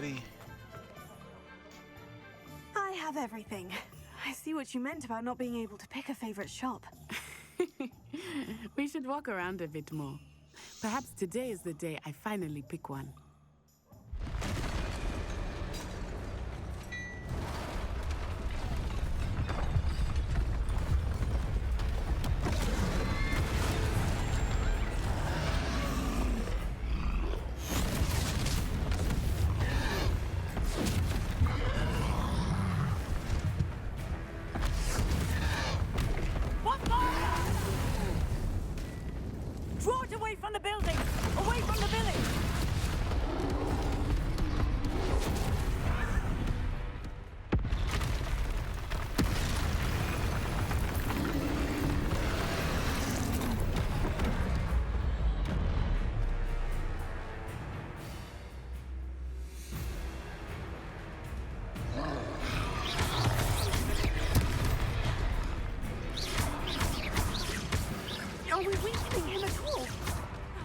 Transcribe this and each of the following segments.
everybody. I have everything. I see what you meant about not being able to pick a favorite shop. We should walk around a bit more. Perhaps today is the day I finally pick one. Draw it away from the building! Away from the village! Are we weakening him at all?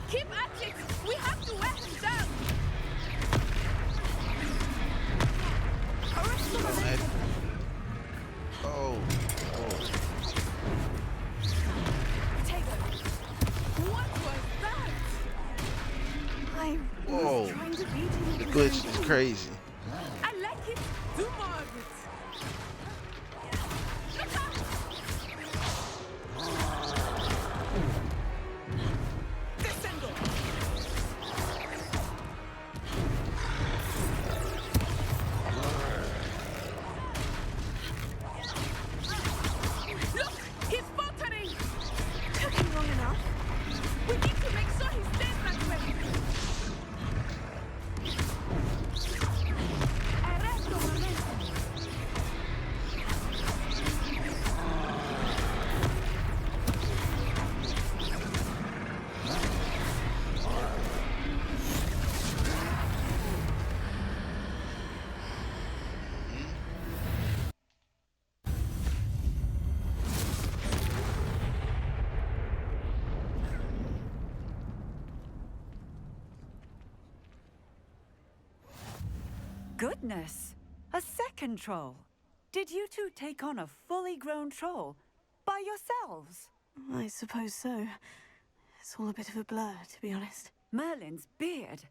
Keep at it! We have to wear him down! Arrest the momentum. Oh. Take it. What was that? I Whoa. was trying to beat him. The glitch is crazy. I like it! Do more of it! Look out! Descendo! Look! He's faltering! Took him long enough. We need to make sure he stays that way! Arresto momentum! Goodness! A second troll! Did you two take on a fully grown troll? By yourselves? I suppose so. It's all a bit of a blur, to be honest. Merlin's beard.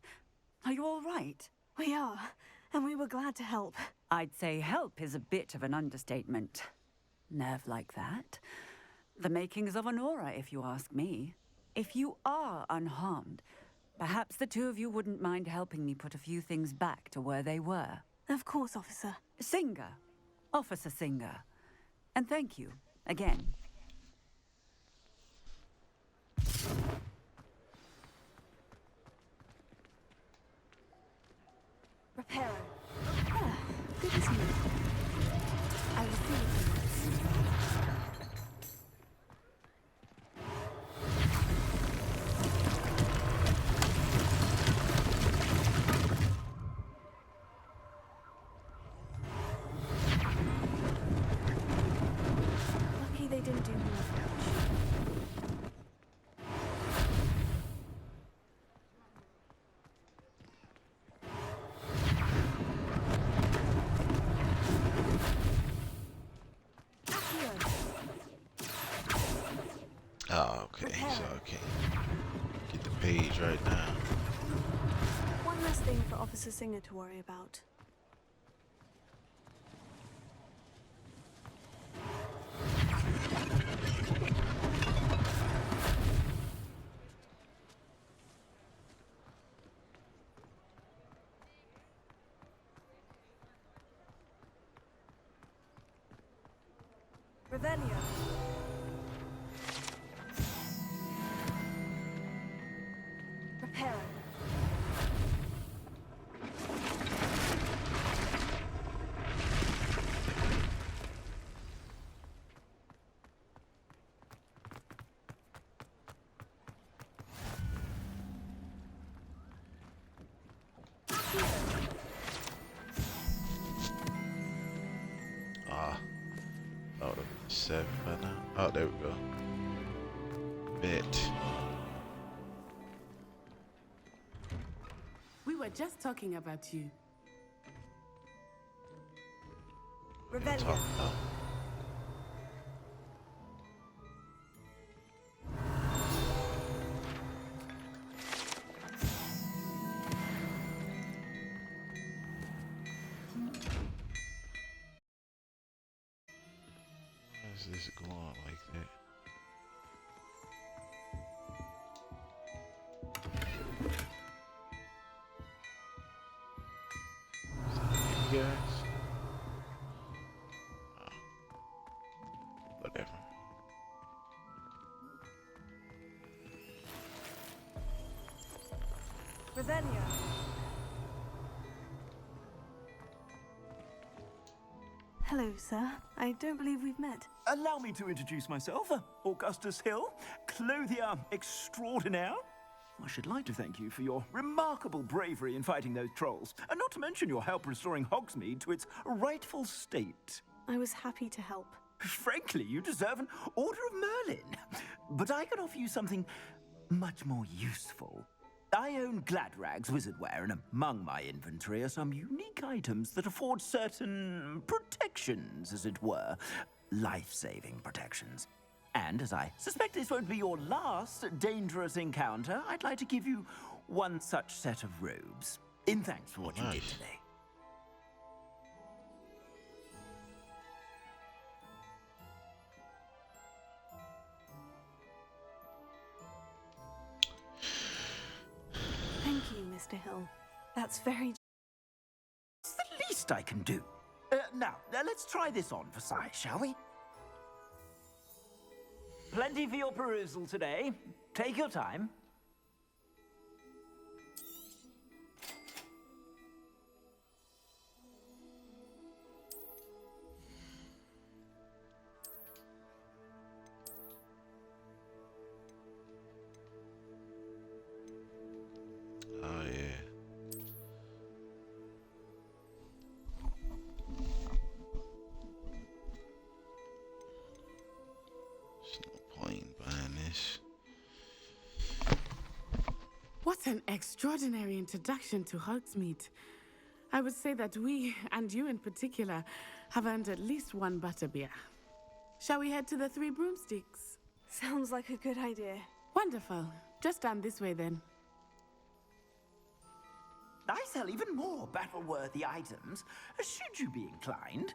Are you all right? We are, and we were glad to help. I'd say help is a bit of an understatement. Nerve like that. The makings of an aura, if you ask me. If you are unharmed, perhaps the two of you wouldn't mind helping me put a few things back to where they were. Of course, officer. Singer. Officer Singer. And thank you, again. Reparo. Ah, good as new. I will see you. Lucky they didn't do more damage. Oh, okay. So okay. Get the page right now. One less thing for Officer Singer to worry about. Revelio. Reparo. Oh, 7 by now. Oh, there we go. Bet. We were just talking about you. Talk about. Why does this go on like that? You guys? Whatever. Revelio. Hello, sir. I don't believe we've met. Allow me to introduce myself, Augustus Hill, clothier extraordinaire. I should like to thank you for your remarkable bravery in fighting those trolls, and not to mention your help restoring Hogsmeade to its rightful state. I was happy to help. Frankly, you deserve an Order of Merlin. But I can offer you something much more useful. I own Gladrag's wizardware, and among my inventory are some unique items that afford certain protections, as it were. Life-saving protections. And as I suspect this won't be your last dangerous encounter, I'd like to give you one such set of robes, in thanks for what you did today. Thank you, Mr. Hill. That's very... It's the least I can do. Now, let's try this on for size, shall we? Plenty for your perusal today. Take your time. Oh yeah. There's no point behind this. What an extraordinary introduction to Hogsmeade. I would say that we, and you in particular, have earned at least one butterbeer. Shall we head to the Three Broomsticks? Sounds like a good idea. Wonderful. Just down this way then. I sell even more battle-worthy items. Should you be inclined,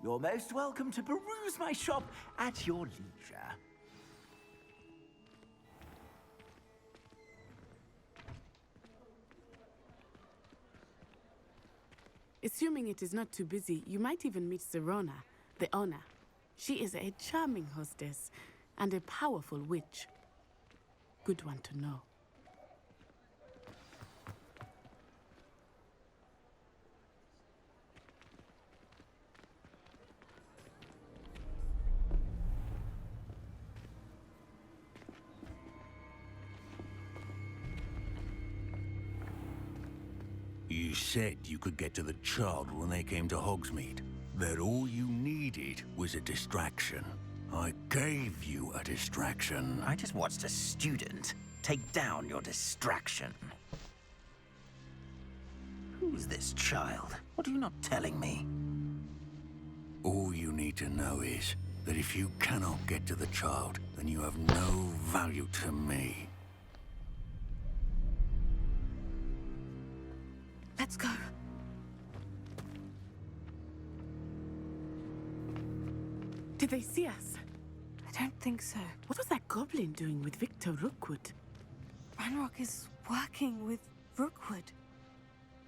you're most welcome to peruse my shop at your leisure. Assuming it is not too busy, you might even meet Serona, the owner. She is a charming hostess and a powerful witch. Good one to know. You said you could get to the child when they came to Hogsmeade. That all you needed was a distraction. I gave you a distraction. I just watched a student take down your distraction. Who's this child? What are you not telling me? All you need to know is that if you cannot get to the child, then you have no value to me. Let's go. Did they see us? I don't think so. What was that goblin doing with Victor Rookwood? Ranrock is working with Rookwood.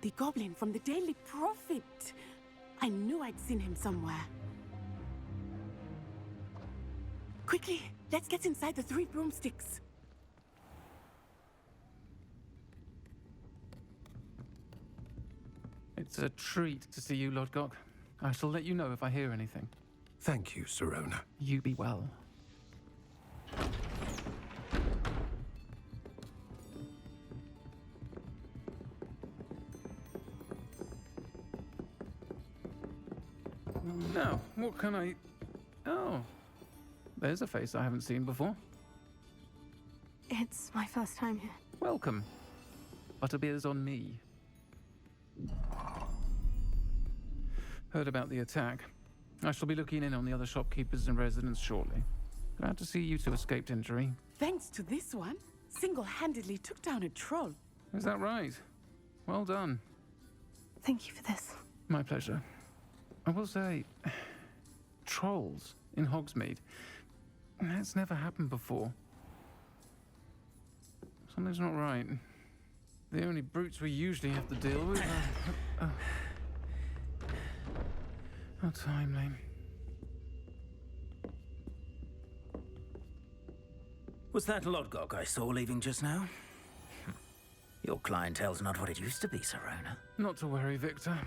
The goblin from the Daily Prophet. I knew I'd seen him somewhere. Quickly, let's get inside the Three Broomsticks. It's a treat to see you, Lord Gok. I shall let you know if I hear anything. Thank you, Serona. You be well. Now, what can I... Oh, there's a face I haven't seen before. It's my first time here. Welcome. Butterbeer's on me. Heard about the attack. I shall be looking in on the other shopkeepers and residents shortly. Glad to see you two escaped injury. Thanks to this one, single-handedly took down a troll. Is that right? Well done. Thank you for this. My pleasure. I will say, trolls in Hogsmeade. That's never happened before. Something's not right. The only brutes we usually have to deal with are... How timely. Was that Lodgok I saw leaving just now? Your clientele's not what it used to be, Serona. Not to worry, Victor.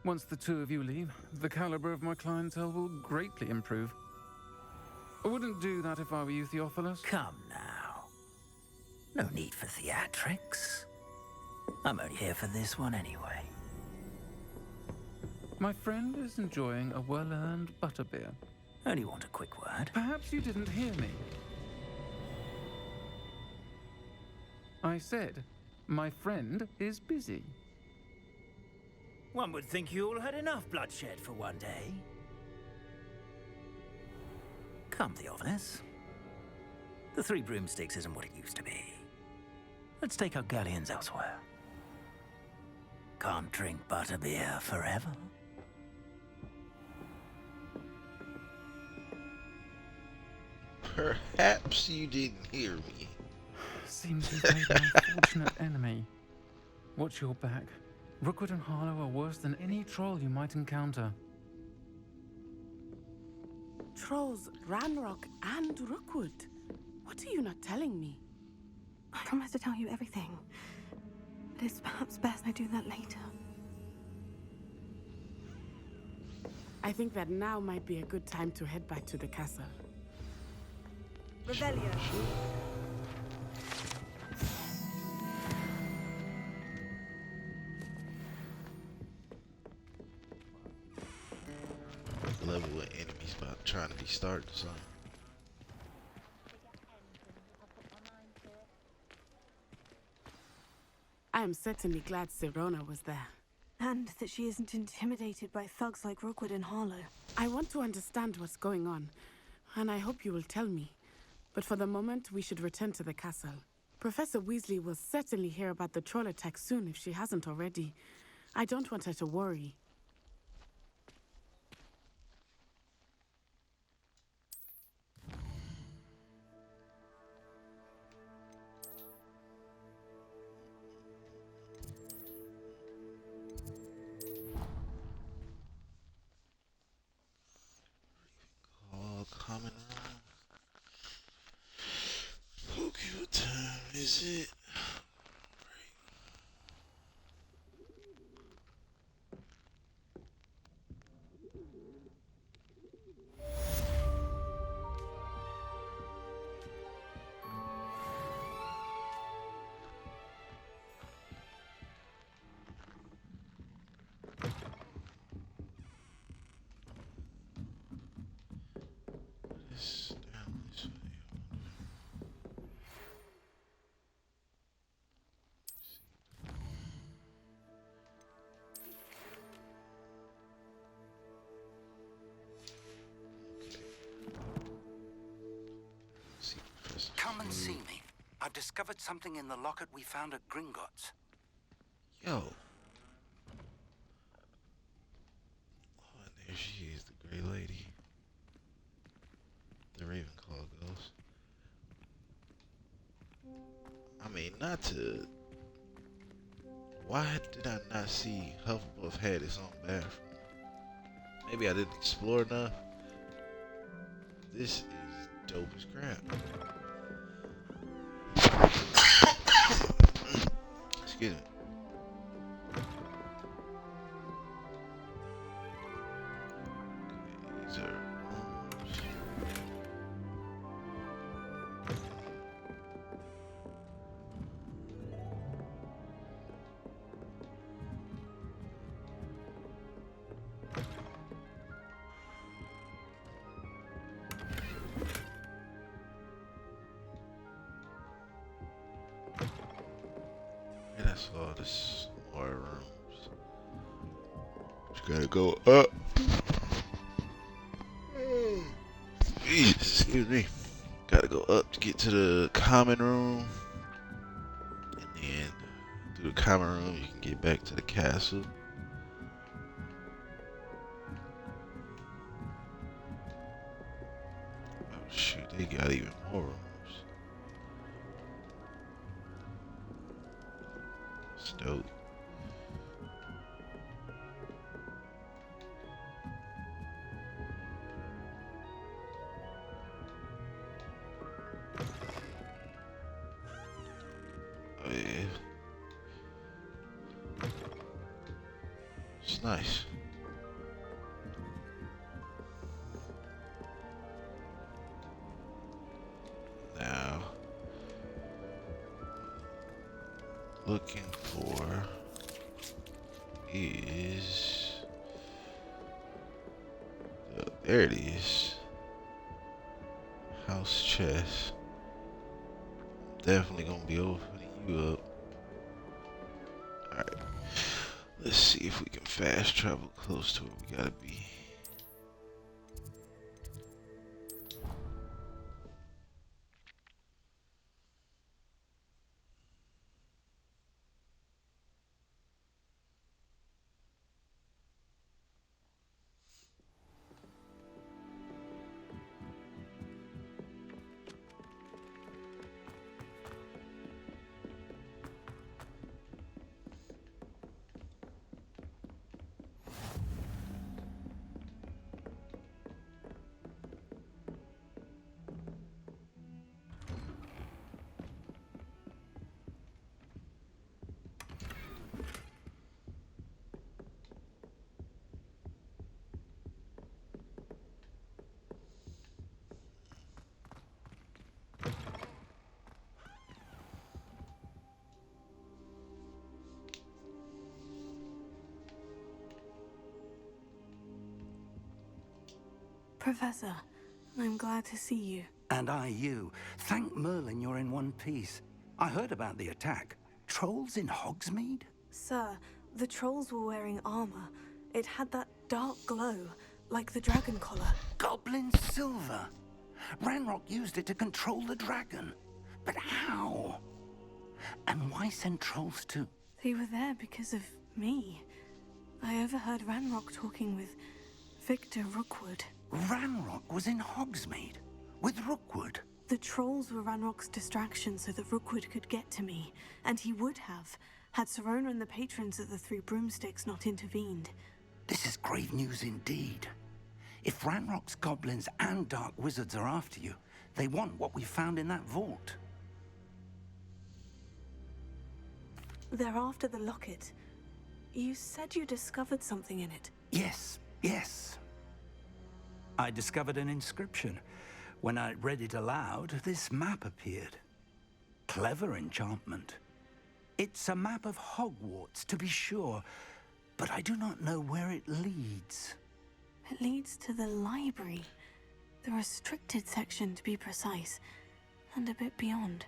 Once the two of you leave, the caliber of my clientele will greatly improve. I wouldn't do that if I were you, Theophilus. Come now. No need for theatrics. I'm only here for this one anyway. My friend is enjoying a well-earned butterbeer. Only want a quick word. Perhaps you didn't hear me. I said, my friend is busy. One would think you all had enough bloodshed for one day. Come, Theophilus. The Three Broomsticks isn't what it used to be. Let's take our galleons elsewhere. Can't drink butterbeer forever. Perhaps you didn't hear me. Seems you've made an unfortunate enemy. Watch your back. Rookwood and Harlow are worse than any troll you might encounter. Trolls, Ranrock, and Rookwood. What are you not telling me? I promise to tell you everything. But it's perhaps best I do that later. I think that now might be a good time to head back to the castle. Rebellion. Level of enemies about trying to be started or something. I am certainly glad Serona was there. And that she isn't intimidated by thugs like Rookwood and Harlow. I want to understand what's going on, and I hope you will tell me. But for the moment, we should return to the castle. Professor Weasley will certainly hear about the troll attack soon if she hasn't already. I don't want her to worry. All common room. Okay, what time is it? This down this way. See, Professor Come and see Food. me. I've discovered something in the locket we found at Gringotts. Yo. Oh, and there she is, the Grey Lady. The Ravenclaw ghost. I mean, not to... Why did I not see Hufflepuff had its own bathroom? Maybe I didn't explore enough. This is dope as crap. Excuse me. Okay, these are rooms. And I saw this more rooms. You gotta go up. Excuse me. Gotta go up to get to the common room. And then through the common room, you can get back to the castle. Oh, shoot. They got even more rooms. It's dope. Oh, yeah. It's nice. Now, looking for is there it is. House chest. Definitely gonna be opening you up. Alright. Let's see if we can fast travel close to where we gotta be. Professor, I'm glad to see you. And I you. Thank Merlin you're in one piece. I heard about the attack. Trolls in Hogsmeade? Sir, the trolls were wearing armor. It had that dark glow, like the dragon collar. Goblin silver. Ranrock used it to control the dragon. But how? And why send trolls to... They were there because of me. I overheard Ranrock talking with Victor Rookwood. Ranrock was in Hogsmeade with Rookwood. The trolls were Ranrock's distraction so that Rookwood could get to me, and he would have, had Sirona and the patrons of the Three Broomsticks not intervened. This is grave news indeed. If Ranrock's goblins and dark wizards are after you, they want what we found in that vault. They're after the locket. You said you discovered something in it. Yes. I discovered an inscription. When I read it aloud, this map appeared. Clever enchantment. It's a map of Hogwarts, to be sure, but I do not know where it leads. It leads to the library. The restricted section, to be precise, and a bit beyond.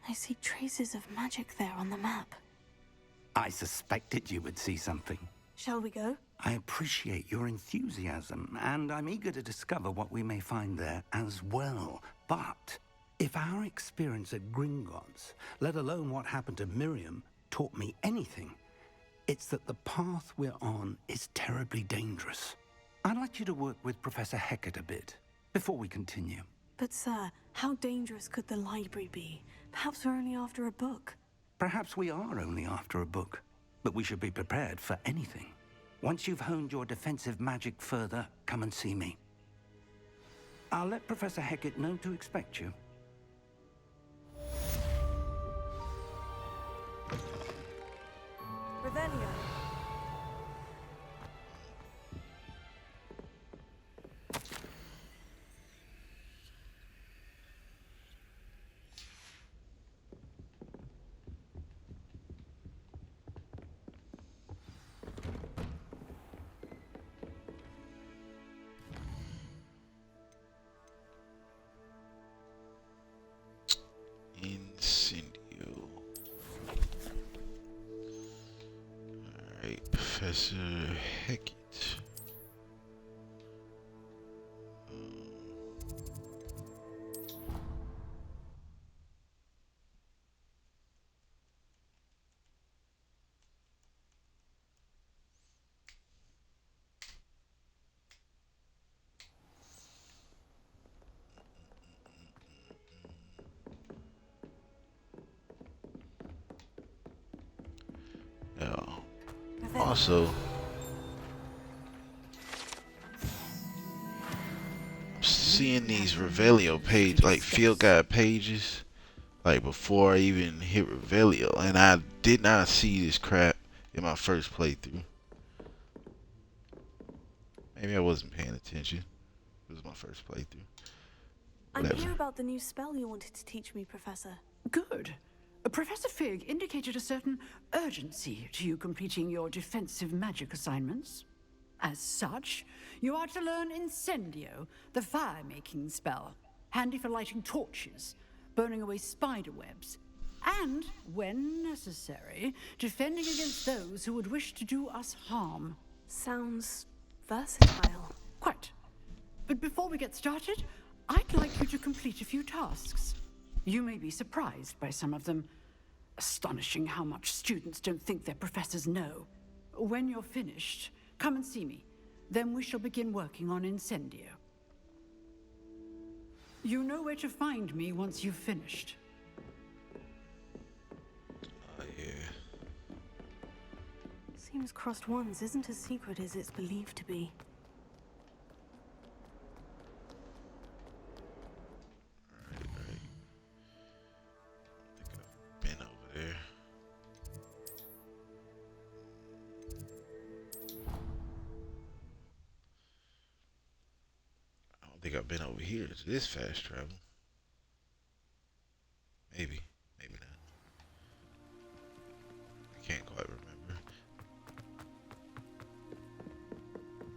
I see traces of magic there on the map. I suspected you would see something. Shall we go? I appreciate your enthusiasm, and I'm eager to discover what we may find there as well. But if our experience at Gringotts, let alone what happened to Miriam, taught me anything, it's that the path we're on is terribly dangerous. I'd like you to work with Professor Hecat a bit before we continue. But sir, how dangerous could the library be? Perhaps we're only after a book. Perhaps we are only after a book, but we should be prepared for anything. Once you've honed your defensive magic further, come and see me. I'll let Professor Hecat know to expect you. Revelio. Incendio. Alright, Professor Hecat. Yeah. Also, I'm seeing these Revelio page, like field guide pages, like before I even hit Revelio, and I did not see this crap in my first playthrough. Maybe I wasn't paying attention. It was my first playthrough. I'm Whatever. here about the new spell you wanted to teach me, Professor. Good. Professor Fig indicated a certain urgency to you completing your defensive magic assignments. As such, you are to learn Incendio, the fire-making spell, handy for lighting torches, burning away spider webs, and, when necessary, defending against those who would wish to do us harm. Sounds versatile. Quite. But before we get started, I'd like you to complete a few tasks. You may be surprised by some of them. Astonishing how much students don't think their professors know. When you're finished, come and see me. Then we shall begin working on Incendio. You know where to find me once you've finished. Oh, yeah. Seems Crossed Wands isn't as secret as it's believed to be. Right. I think I've been over there. I don't think I've been over here to this fast travel. Maybe not. I can't quite remember.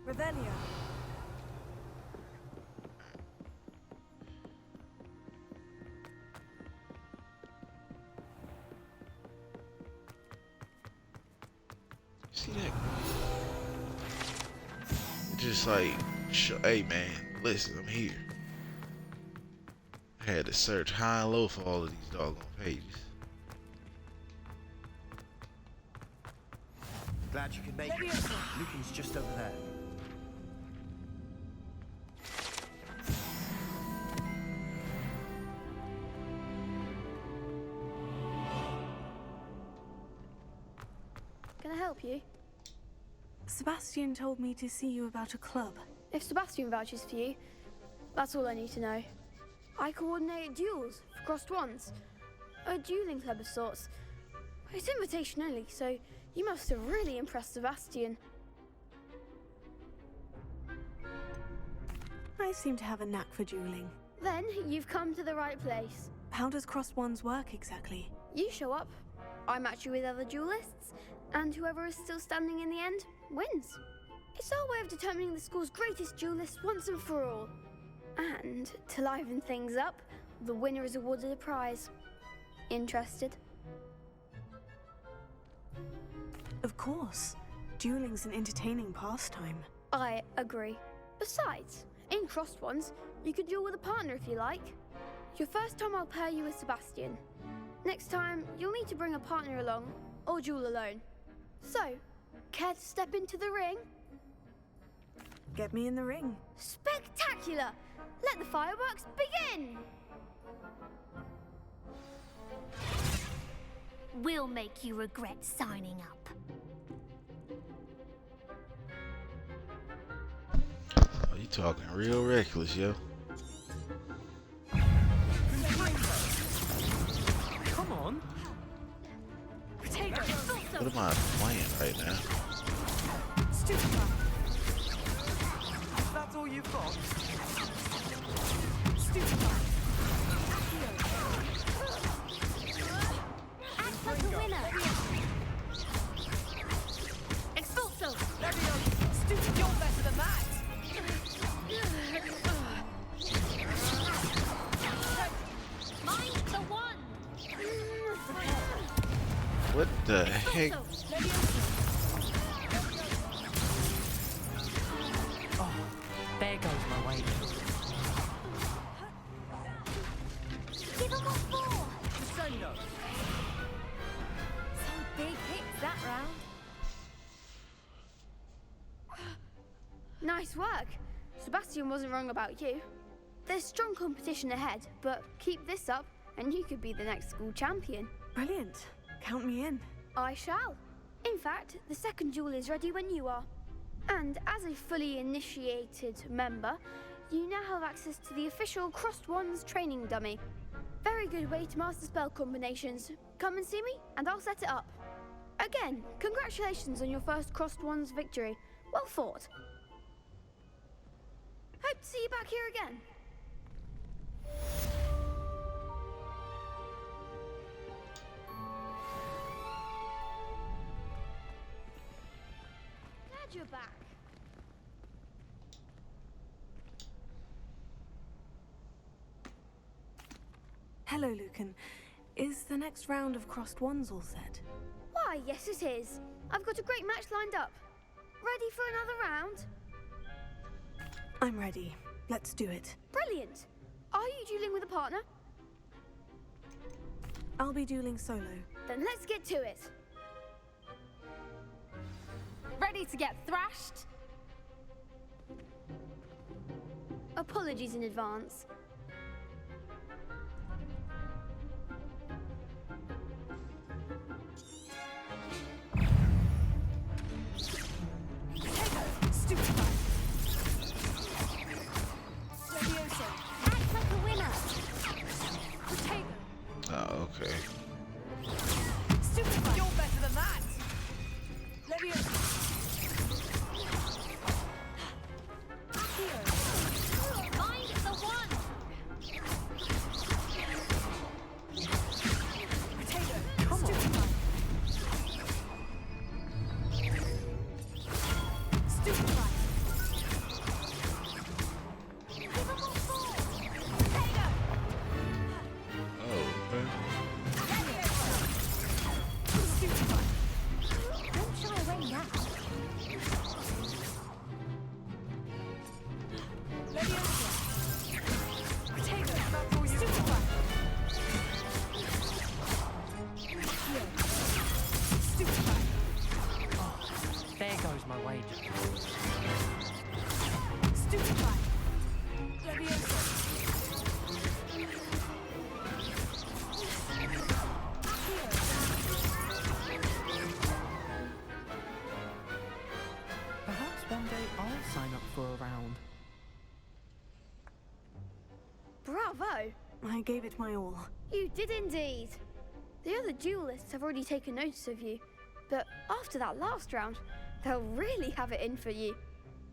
Revelio. See that? It's just like, hey man, listen, I'm here. I had to search high and low for all of these doggone pages. Glad you could make it. Lucan's just over there. Can I help you? Sebastian told me to see you about a club. If Sebastian vouches for you, that's all I need to know. I coordinate duels for Crossed Wands. A dueling club of sorts. It's invitation only, so you must have really impressed Sebastian. I seem to have a knack for dueling. Then you've come to the right place. How does Crossed Wands work exactly? You show up, I match you with other duelists, and whoever is still standing in the end wins. It's our way of determining the school's greatest duelist once and for all. And to liven things up, the winner is awarded a prize. Interested? Of course. Dueling's an entertaining pastime. I agree. Besides, in Crossed Wands, you could duel with a partner if you like. Your first time I'll pair you with Sebastian. Next time, you'll need to bring a partner along, or duel alone. So, care to step into the ring? Get me in the ring. Spectacular! Let the fireworks begin! We'll make you regret signing up. Oh, you talking real reckless, yo. Come on. What am I playing right now? That's all you've got? Act like a winner. Expulso. Stupid, you're better than that. Mind the one. What the heck? Oh, there goes my weight. Give him what for. Incendio. Some big hits that round. Nice work. Sebastian wasn't wrong about you. There's strong competition ahead, but keep this up and you could be the next school champion. Brilliant. Count me in. I shall. In fact, the second duel is ready when you are. And as a fully initiated member, you now have access to the official Crossed Wands training dummy. Very good way to master spell combinations. Come and see me, and I'll set it up. Again, congratulations on your first Crossed Wands victory. Well fought. Hope to see you back here again. Glad you're back. Hello, Lucan. Is the next round of Crossed Wands all set? Why, yes it is. I've got a great match lined up. Ready for another round? I'm ready. Let's do it. Brilliant. Are you dueling with a partner? I'll be dueling solo. Then let's get to it. Ready to get thrashed? Apologies in advance. Oh, okay. You're better than that! Find the one! Come on. Don't shy away now. There goes my wager. Perhaps one day I'll sign up for a round. Bravo! I gave it my all. You did indeed. The other duelists have already taken notice of you, but after that last round, they'll really have it in for you.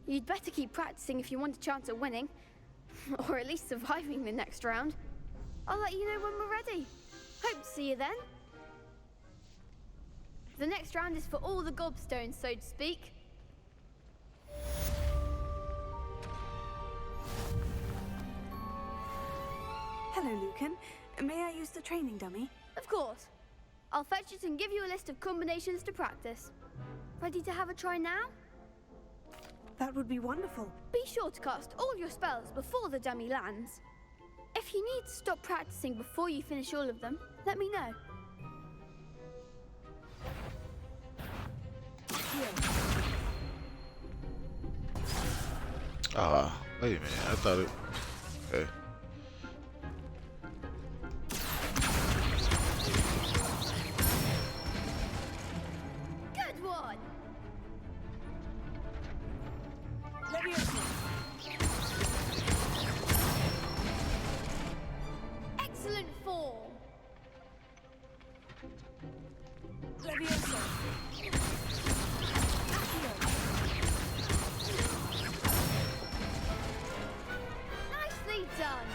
You'd better keep practicing if you want a chance at winning, or at least surviving the next round. I'll let you know when we're ready. Hope to see you then. The next round is for all the gobstones, so to speak. Hello, Lucan. May I use the training dummy? Of course. I'll fetch it and give you a list of combinations to practice. Ready to have a try now? That would be wonderful. Be sure to cast all your spells before the dummy lands. If you need to stop practicing before you finish all of them, let me know. Wait a minute. I thought it. Okay. Good one! Excellent form! Nicely done!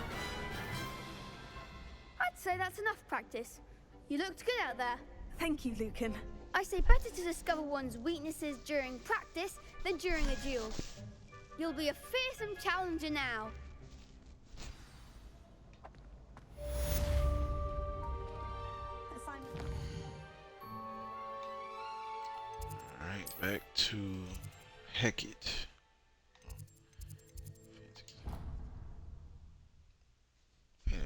I'd say that's enough practice. You looked good out there. Thank you, Lucan. I say better to discover one's weaknesses during practice than during a duel. You'll be a fearsome challenger now. Alright, back to Hecate. Yeah.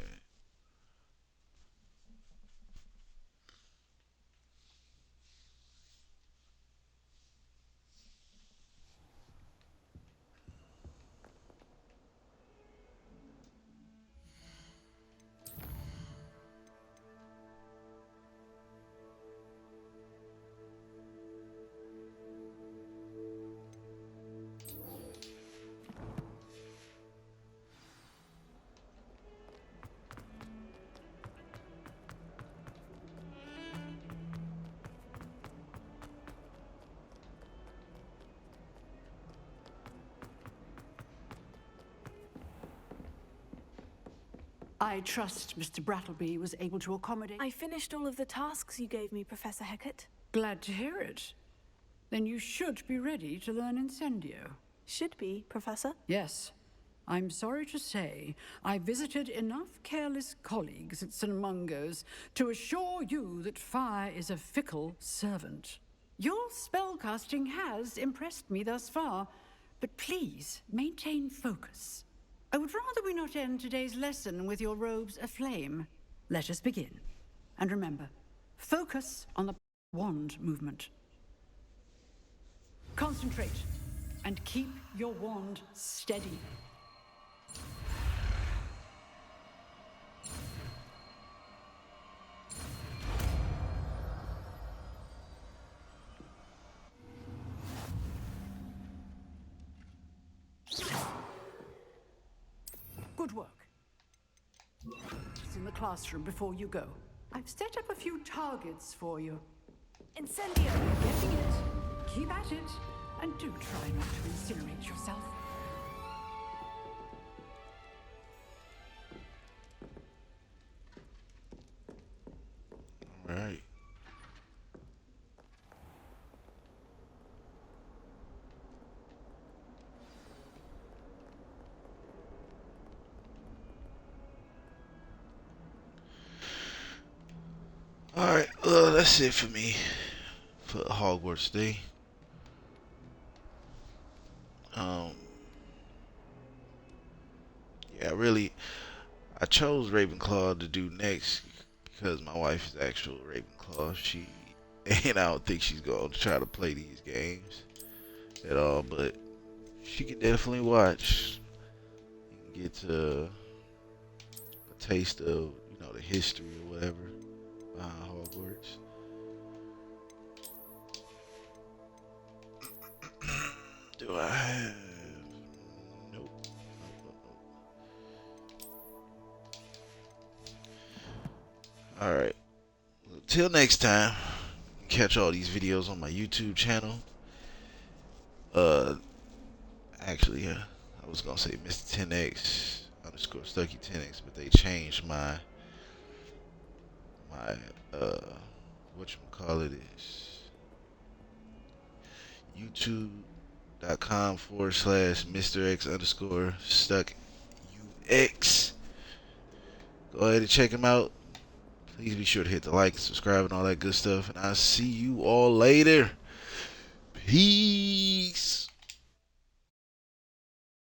I trust Mr. Brattleby was able to accommodate. I finished all of the tasks you gave me, Professor Hecat. Glad to hear it. Then you should be ready to learn Incendio. Should be, Professor? Yes. I'm sorry to say, I visited enough careless colleagues at St. Mungo's to assure you that fire is a fickle servant. Your spellcasting has impressed me thus far, but please maintain focus. I would rather we not end today's lesson with your robes aflame. Let us begin. And remember, focus on the wand movement. Concentrate, and keep your wand steady. Good work. It's in the classroom before you go. I've set up a few targets for you. Incendio! Getting it. Keep at it. And do try not to incinerate yourself. All right. Alright, that's it for me for Hogwarts Day. Yeah, really, I chose Ravenclaw to do next because my wife is actual Ravenclaw. And I don't think she's going to try to play these games at all, but she can definitely watch. You can get a taste of, the history or whatever behind Hogwarts. Do I have? Nope. Alright. Till next time. Catch all these videos on my YouTube channel. Actually, yeah. I was gonna say Mr. 10X _ Stucky 10X, but they changed my whatchamacallit is youtube.com / Mr. X _ Stuck UX. Go ahead and check him out. Please be sure to hit the like, subscribe, and all that good stuff. And I'll see you all later. Peace.